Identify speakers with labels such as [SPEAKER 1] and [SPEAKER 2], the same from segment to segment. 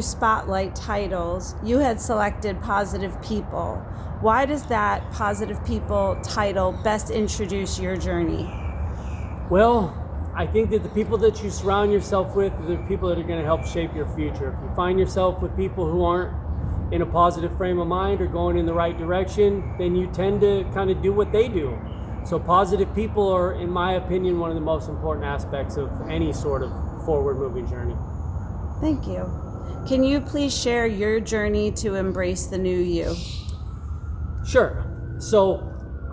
[SPEAKER 1] spotlight titles, you had selected Positive People. Why does that Positive People title best introduce your journey?
[SPEAKER 2] Well, I think that the people that you surround yourself with are the people that are going to help shape your future. If you find yourself with people who aren't in a positive frame of mind or going in the right direction, then you tend to kind of do what they do. So positive people are, in my opinion, one of the most important aspects of any sort of forward-moving journey.
[SPEAKER 1] Thank you. Can you please share your journey to embrace the new you?
[SPEAKER 2] Sure. So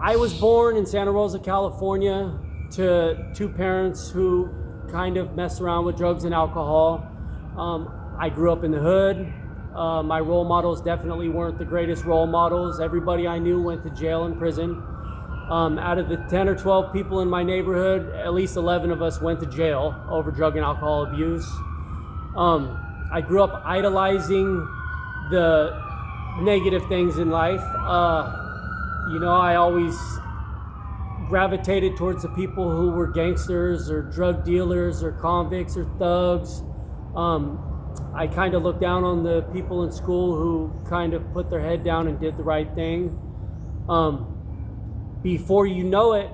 [SPEAKER 2] I was born in Santa Rosa, California, to two parents who kind of messed around with drugs and alcohol. I grew up in the hood. My role models definitely weren't the greatest role models. Everybody I knew went to jail and prison. Out of the 10 or 12 people in my neighborhood, at least 11 of us went to jail over drug and alcohol abuse. I grew up idolizing the negative things in life. I always gravitated towards the people who were gangsters or drug dealers or convicts or thugs. I kind of looked down on the people in school who kind of put their head down and did the right thing. Before you know it,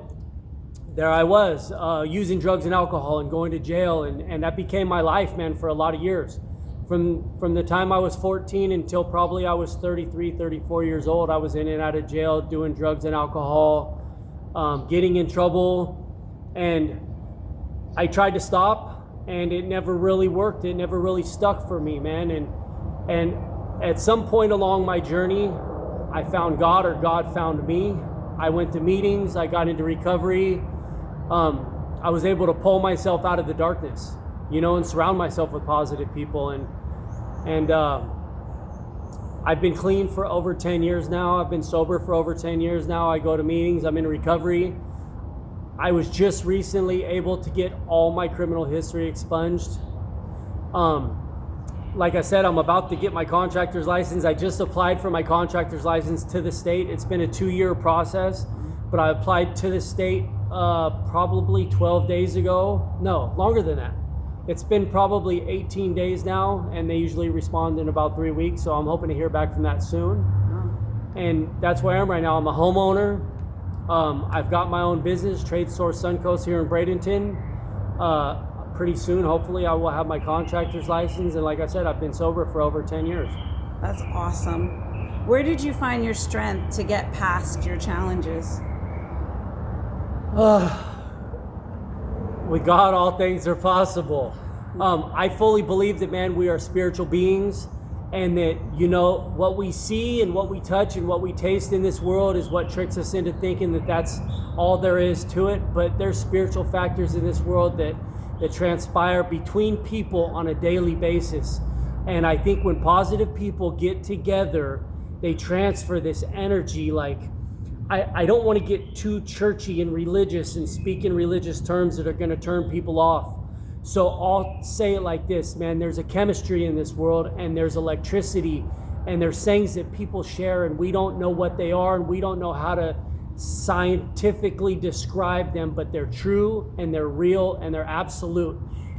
[SPEAKER 2] there I was, using drugs and alcohol and going to jail, and that became my life, man, for a lot of years. From the time I was 14 until probably I was 33, 34 years old, I was in and out of jail doing drugs and alcohol, getting in trouble, and I tried to stop, and it never really worked. It never really stuck for me, man. And at some point along my journey, I found God, or God found me. I went to meetings, I got into recovery. I was able to pull myself out of the darkness, and surround myself with positive people. And I've been clean for over 10 years now. I've been sober for over 10 years now. I go to meetings, I'm in recovery. I was just recently able to get all my criminal history expunged. Like I said, I'm about to get my contractor's license. I just applied for my contractor's license to the state. It's been a 2-year process, but I applied to the state probably 12 days ago. No, longer than that. It's been probably 18 days now, and they usually respond in about 3 weeks, so I'm hoping to hear back from that soon. And that's where I am right now. I'm a homeowner. I've got my own business, Trade Source Suncoast here in Bradenton. Pretty soon, hopefully, I will have my contractor's license, and like I said, I've been sober for over 10 years.
[SPEAKER 1] That's awesome. Where did you find your strength to get past your challenges?
[SPEAKER 2] With God, all things are possible. I fully believe that, man, we are spiritual beings, and that, what we see and what we touch and what we taste in this world is what tricks us into thinking that that's all there is to it. But there's spiritual factors in this world that transpire between people on a daily basis. And I think when positive people get together, they transfer this energy. Like, I don't want to get too churchy and religious and speak in religious terms that are going to turn people off. So I'll say it like this, man. There's a chemistry in this world, and there's electricity, and there's things that people share, and we don't know what they are, and we don't know how to scientifically describe them, but they're true, and they're real, and they're absolute.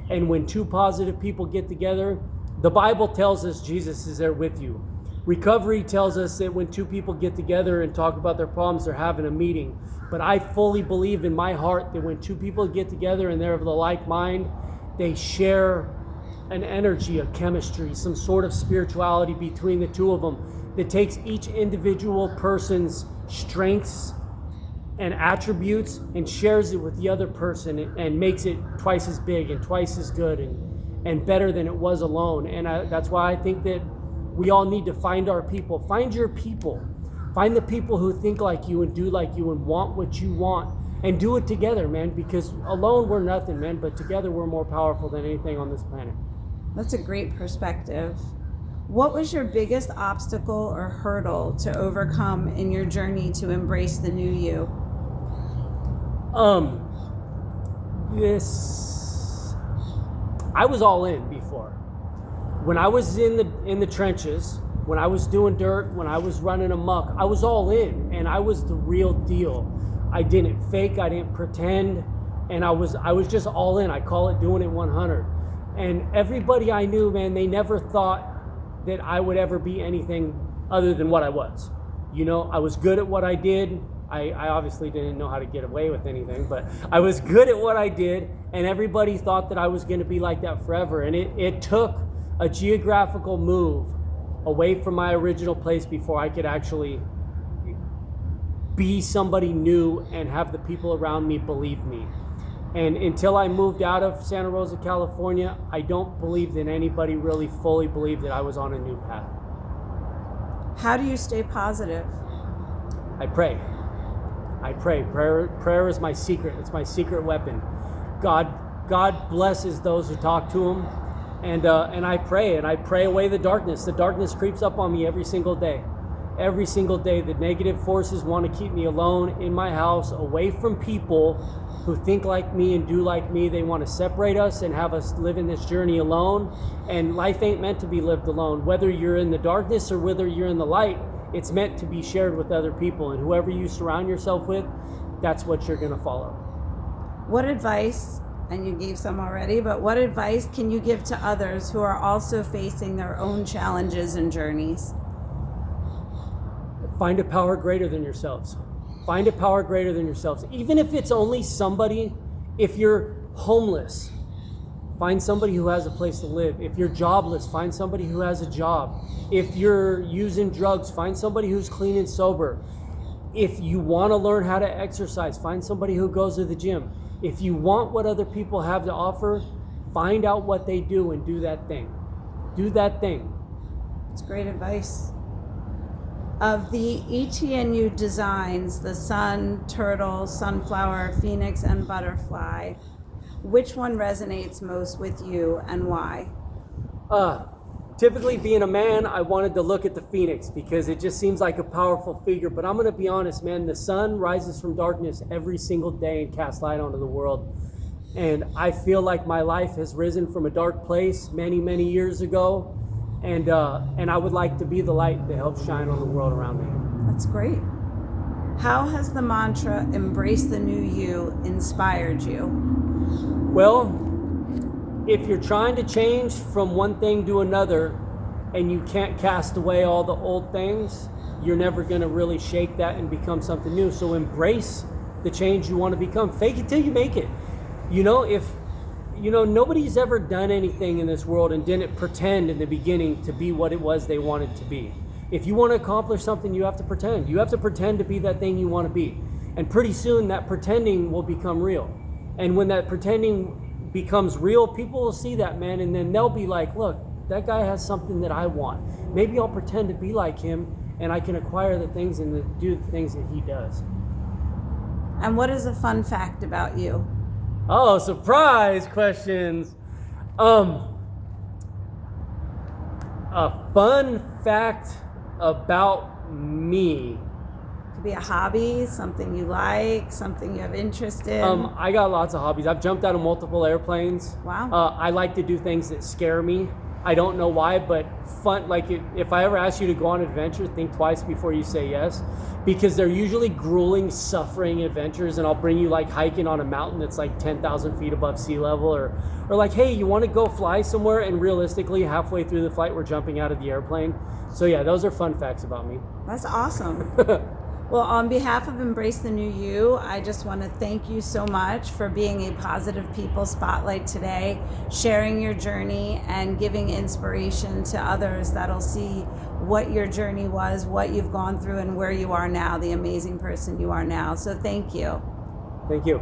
[SPEAKER 2] And when two positive people get together, the Bible tells us Jesus is there with you. Recovery tells us that when two people get together and talk about their problems, they're having a meeting. But I fully believe in my heart that when two people get together and they're of the like mind, they share an energy, a chemistry, some sort of spirituality between the two of them that takes each individual person's strengths and attributes and shares it with the other person and makes it twice as big and twice as good and better than it was alone. And that's why I think that we all need to find our people. Find your people. Find the people who think like you and do like you and want what you want, and do it together, man, because alone we're nothing, man, but together we're more powerful than anything on this planet.
[SPEAKER 1] That's a great perspective. What was your biggest obstacle or hurdle to overcome in your journey to embrace the new you?
[SPEAKER 2] I was all in before. When I was in the trenches, when I was doing dirt, when I was running amok, I was all in, and I was the real deal. I didn't fake, I didn't pretend, and I was just all in. I call it doing it 100. And everybody I knew, man, they never thought that I would ever be anything other than what I was. You know, I was good at what I did. I obviously didn't know how to get away with anything, but I was good at what I did, and everybody thought that I was going to be like that forever. And it took a geographical move away from my original place before I could actually be somebody new and have the people around me believe me. And until I moved out of Santa Rosa, California, I don't believe that anybody really fully believed that I was on a new path.
[SPEAKER 1] How do you stay positive?
[SPEAKER 2] I pray. Prayer is my secret. It's my secret weapon. God blesses those who talk to him. And I pray away the darkness. The darkness creeps up on me every single day. Every single day, the negative forces want to keep me alone in my house, away from people who think like me and do like me. They want to separate us and have us live in this journey alone. And life ain't meant to be lived alone. Whether you're in the darkness or whether you're in the light, it's meant to be shared with other people. And whoever you surround yourself with, that's what you're going to follow.
[SPEAKER 1] What advice, and you gave some already, but what advice can you give to others who are also facing their own challenges and journeys?
[SPEAKER 2] Find a power greater than yourselves. Find a power greater than yourselves. Even if it's only somebody, if you're homeless, find somebody who has a place to live. If you're jobless, find somebody who has a job. If you're using drugs, find somebody who's clean and sober. If you want to learn how to exercise, find somebody who goes to the gym. If you want what other people have to offer, find out what they do and do that thing. Do that thing.
[SPEAKER 1] It's great advice. Of the ETNU designs, the sun, turtle, sunflower, phoenix, and butterfly, which one resonates most with you and why?
[SPEAKER 2] Typically, being a man, I wanted to look at the phoenix because it just seems like a powerful figure. But I'm going to be honest, man, the sun rises from darkness every single day and casts light onto the world. And I feel like my life has risen from a dark place many, many years ago. And I would like to be the light that helps shine on the world around me.
[SPEAKER 1] That's great. How has the mantra, "Embrace the new you," inspired you?
[SPEAKER 2] Well, if you're trying to change from one thing to another and you can't cast away all the old things, you're never going to really shake that and become something new. So embrace the change you want to become. Fake it till you make it. Nobody's ever done anything in this world and didn't pretend in the beginning to be what it was they wanted to be. If you want to accomplish something, you have to pretend. You have to pretend to be that thing you want to be. And pretty soon that pretending will become real. And when that pretending becomes real, people will see that, man, and then they'll be like, look, that guy has something that I want. Maybe I'll pretend to be like him and I can acquire the things and do the things that he does.
[SPEAKER 1] And what is a fun fact about you?
[SPEAKER 2] Oh, surprise questions. A fun fact about me.
[SPEAKER 1] Could be a hobby, something you like, something you have interest in.
[SPEAKER 2] I got lots of hobbies. I've jumped out of multiple airplanes.
[SPEAKER 1] Wow.
[SPEAKER 2] I like to do things that scare me. I don't know why, but fun. Like if I ever ask you to go on an adventure, think twice before you say yes, because they're usually grueling, suffering adventures. And I'll bring you like hiking on a mountain that's like 10,000 feet above sea level, or like, hey, you want to go fly somewhere? And realistically, halfway through the flight, we're jumping out of the airplane. So yeah, those are fun facts about me.
[SPEAKER 1] That's awesome. Well, on behalf of Embrace the New You, I just want to thank you so much for being a Positive People Spotlight today, sharing your journey and giving inspiration to others that'll see what your journey was, what you've gone through, and where you are now, the amazing person you are now. So thank you.
[SPEAKER 2] Thank you.